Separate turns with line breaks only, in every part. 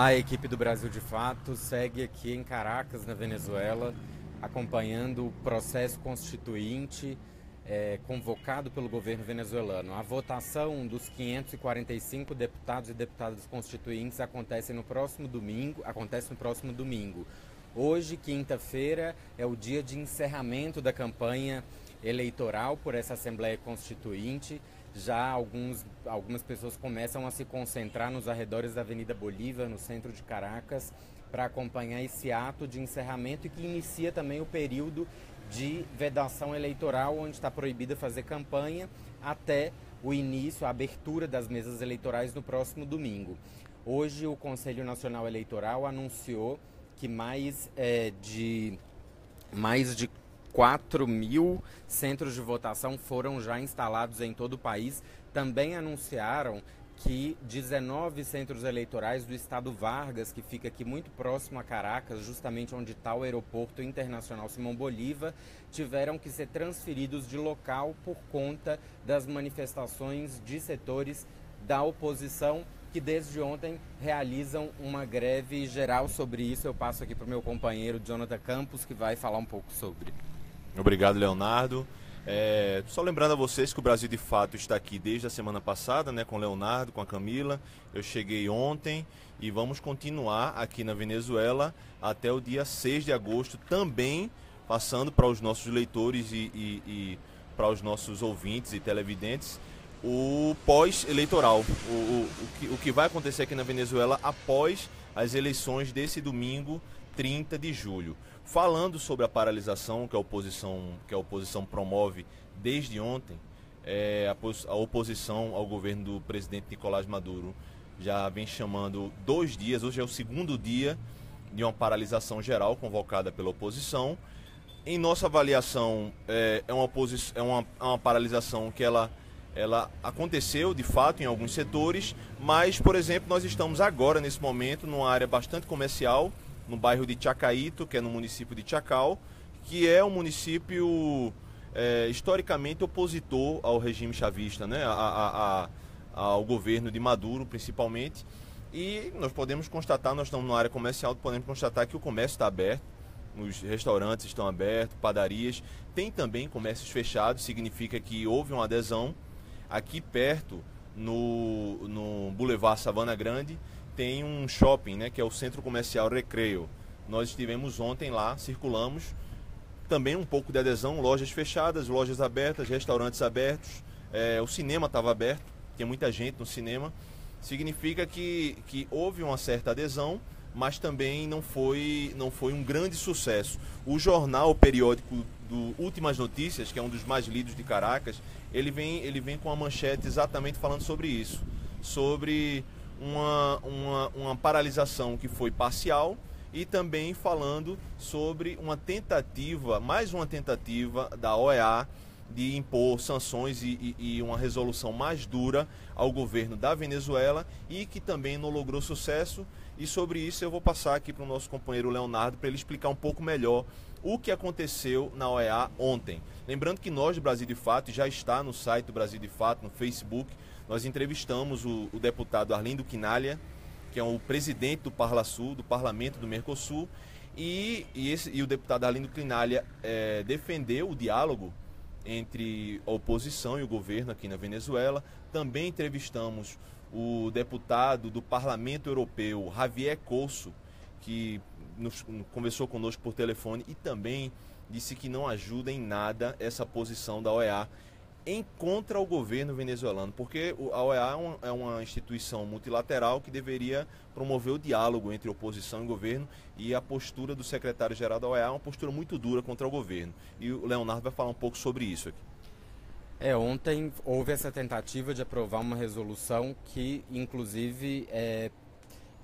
A equipe do Brasil de Fato segue aqui em Caracas, na Venezuela, acompanhando o processo constituinte convocado pelo governo venezuelano. A votação dos 545 deputados e deputadas constituintes acontece no próximo domingo. Hoje, quinta-feira, é o dia de encerramento da campanha eleitoral por essa Assembleia Constituinte. Já algumas pessoas começam a se concentrar nos arredores da Avenida Bolívar, no centro de Caracas, para acompanhar esse ato de encerramento e que inicia também o período de vedação eleitoral, onde está proibida fazer campanha até o início, a abertura das mesas eleitorais no próximo domingo. Hoje, o Conselho Nacional Eleitoral anunciou que mais de 4.000 centros de votação foram já instalados em todo o país. Também anunciaram que 19 centros eleitorais do estado Vargas, que fica aqui muito próximo a Caracas, justamente onde está o aeroporto internacional Simão Bolívar, tiveram que ser transferidos de local por conta das manifestações de setores da oposição, que desde ontem realizam uma greve geral. Sobre isso eu passo aqui para o meu companheiro Jonathan Campos, que vai falar um pouco sobre.
Obrigado, Leonardo. Só lembrando a vocês que o Brasil de Fato está aqui desde a semana passada, né, com o Leonardo, com a Camila. Eu cheguei ontem e vamos continuar aqui na Venezuela até o dia 6 de agosto, também passando para os nossos leitores e para os nossos ouvintes e televidentes o pós-eleitoral, o que vai acontecer aqui na Venezuela após as eleições desse domingo, 30 de julho. Falando sobre a paralisação que a oposição promove desde ontem, a oposição ao governo do presidente Nicolás Maduro já vem chamando 2 dias, hoje é o segundo dia de uma paralisação geral convocada pela oposição. Em nossa avaliação, é uma paralisação que ela aconteceu de fato em alguns setores, mas, por exemplo, nós estamos agora, nesse momento, numa área bastante comercial, no bairro de Chacaíto, que é no município de Chacal, que é um município historicamente opositor ao regime chavista, né? Ao governo de Maduro, principalmente. E nós podemos constatar, nós estamos numa área comercial, podemos constatar que o comércio está aberto, os restaurantes estão abertos, padarias, tem também comércios fechados, significa que houve uma adesão. Aqui perto, no Boulevard Savana Grande, tem um shopping, né, que é o Centro Comercial Recreio. Nós estivemos ontem lá, circulamos, também um pouco de adesão, lojas fechadas, lojas abertas, restaurantes abertos, o cinema estava aberto, tinha muita gente no cinema. Significa que houve uma certa adesão, mas também não foi um grande sucesso. O jornal periódico do Últimas Notícias, que é um dos mais lidos de Caracas, ele vem com uma manchete exatamente falando sobre isso, sobre uma paralisação que foi parcial e também falando sobre mais uma tentativa da OEA de impor sanções e uma resolução mais dura ao governo da Venezuela e que também não logrou sucesso. E sobre isso eu vou passar aqui para o nosso companheiro Leonardo para ele explicar um pouco melhor o que aconteceu na OEA ontem. Lembrando que nós do Brasil de Fato, já está no site do Brasil de Fato, no Facebook, nós entrevistamos o deputado Arlindo Quinalha, que é o presidente do Parlasul, do Parlamento do Mercosul, e o deputado Arlindo Quinalha defendeu o diálogo entre a oposição e o governo aqui na Venezuela. Também entrevistamos o deputado do Parlamento Europeu, Javier Couso, que conversou conosco por telefone e também disse que não ajuda em nada essa posição da OEA contra o governo venezuelano, porque a OEA é uma instituição multilateral que deveria promover o diálogo entre oposição e governo, e a postura do secretário-geral da OEA é uma postura muito dura contra o governo. E o Leonardo vai falar um pouco sobre isso aqui.
Ontem houve essa tentativa de aprovar uma resolução que, inclusive,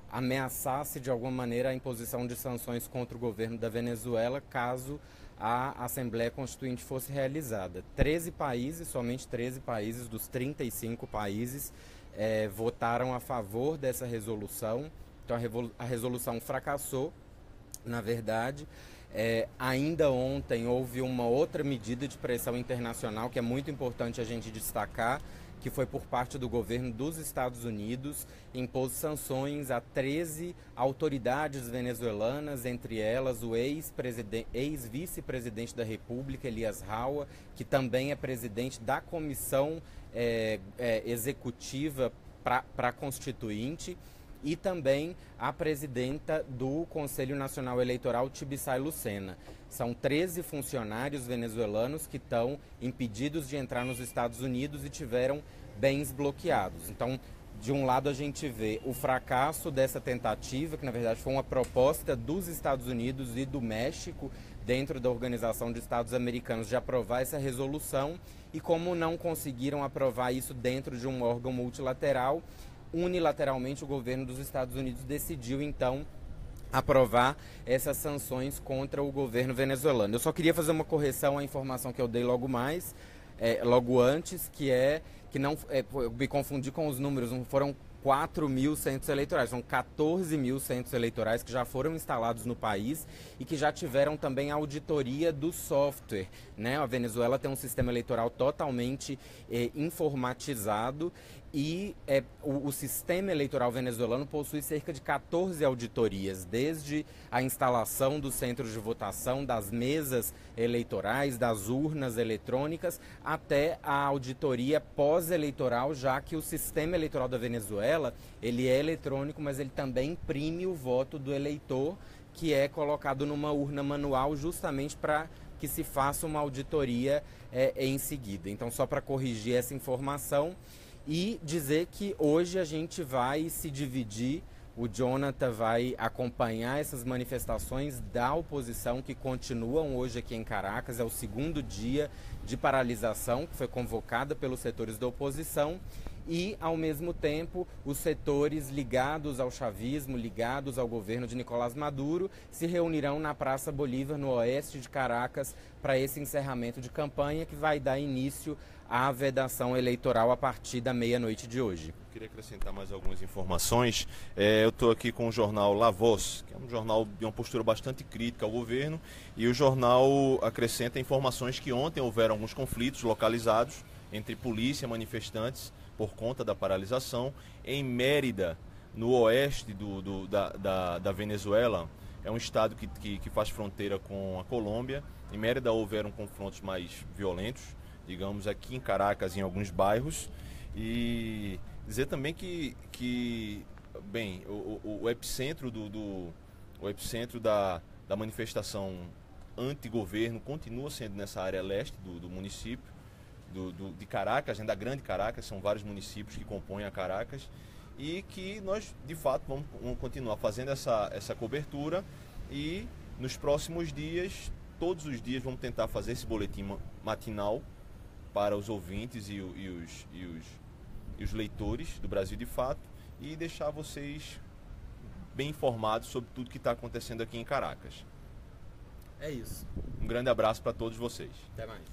ameaçasse de alguma maneira a imposição de sanções contra o governo da Venezuela caso a Assembleia Constituinte fosse realizada. 13 países, somente 13 países dos 35 países votaram a favor dessa resolução. Então a resolução fracassou, na verdade. Ainda ontem houve uma outra medida de pressão internacional que é muito importante a gente destacar, que foi por parte do governo dos Estados Unidos, impôs sanções a 13 autoridades venezuelanas, entre elas o ex-vice-presidente da República, Elias Raua, que também é presidente da comissão executiva para a Constituinte, e também a presidenta do Conselho Nacional Eleitoral, Tibisay Lucena. São 13 funcionários venezuelanos que estão impedidos de entrar nos Estados Unidos e tiveram bens bloqueados. Então, de um lado a gente vê o fracasso dessa tentativa, que na verdade foi uma proposta dos Estados Unidos e do México, dentro da Organização de Estados Americanos, de aprovar essa resolução, e como não conseguiram aprovar isso dentro de um órgão multilateral, unilateralmente o governo dos Estados Unidos decidiu então aprovar essas sanções contra o governo venezuelano. Eu só queria fazer uma correção à informação que eu dei logo antes, que não eu me confundi com os números, não foram 4.000 centros eleitorais, são 14.000 centros eleitorais que já foram instalados no país e que já tiveram também auditoria do software, né? A Venezuela tem um sistema eleitoral totalmente informatizado e o sistema eleitoral venezuelano possui cerca de 14 auditorias, desde a instalação dos centros de votação, das mesas eleitorais, das urnas eletrônicas, até a auditoria pós-eleitoral, já que o sistema eleitoral da Venezuela, ele é eletrônico, mas ele também imprime o voto do eleitor, que é colocado numa urna manual justamente para que se faça uma auditoria em seguida. Então, só para corrigir essa informação e dizer que hoje a gente vai se dividir, o Jonathan vai acompanhar essas manifestações da oposição que continuam hoje aqui em Caracas, é o segundo dia de paralisação que foi convocada pelos setores da oposição e, ao mesmo tempo, os setores ligados ao chavismo, ligados ao governo de Nicolás Maduro, se reunirão na Praça Bolívar, no oeste de Caracas, para esse encerramento de campanha que vai dar início à vedação eleitoral a partir da meia-noite de hoje.
Eu queria acrescentar mais algumas informações. Eu estou aqui com o jornal La Voz, que é um jornal de uma postura bastante crítica ao governo, e o jornal acrescenta informações que ontem houveram alguns conflitos localizados entre polícia e manifestantes por conta da paralisação em Mérida, no oeste da Venezuela. É um estado que faz fronteira com a Colômbia. Em Mérida houveram confrontos mais violentos, digamos, aqui em Caracas, em alguns bairros. E dizer também que o epicentro o epicentro da manifestação anti-governo continua sendo nessa área leste do município de Caracas, da Grande Caracas. São vários municípios que compõem a Caracas e que nós, de fato, vamos continuar fazendo essa cobertura e nos próximos dias, todos os dias, vamos tentar fazer esse boletim matinal para os ouvintes e os leitores do Brasil de Fato e deixar vocês bem informados sobre tudo que está acontecendo aqui em Caracas.
É isso.
Um grande abraço para todos vocês.
Até mais.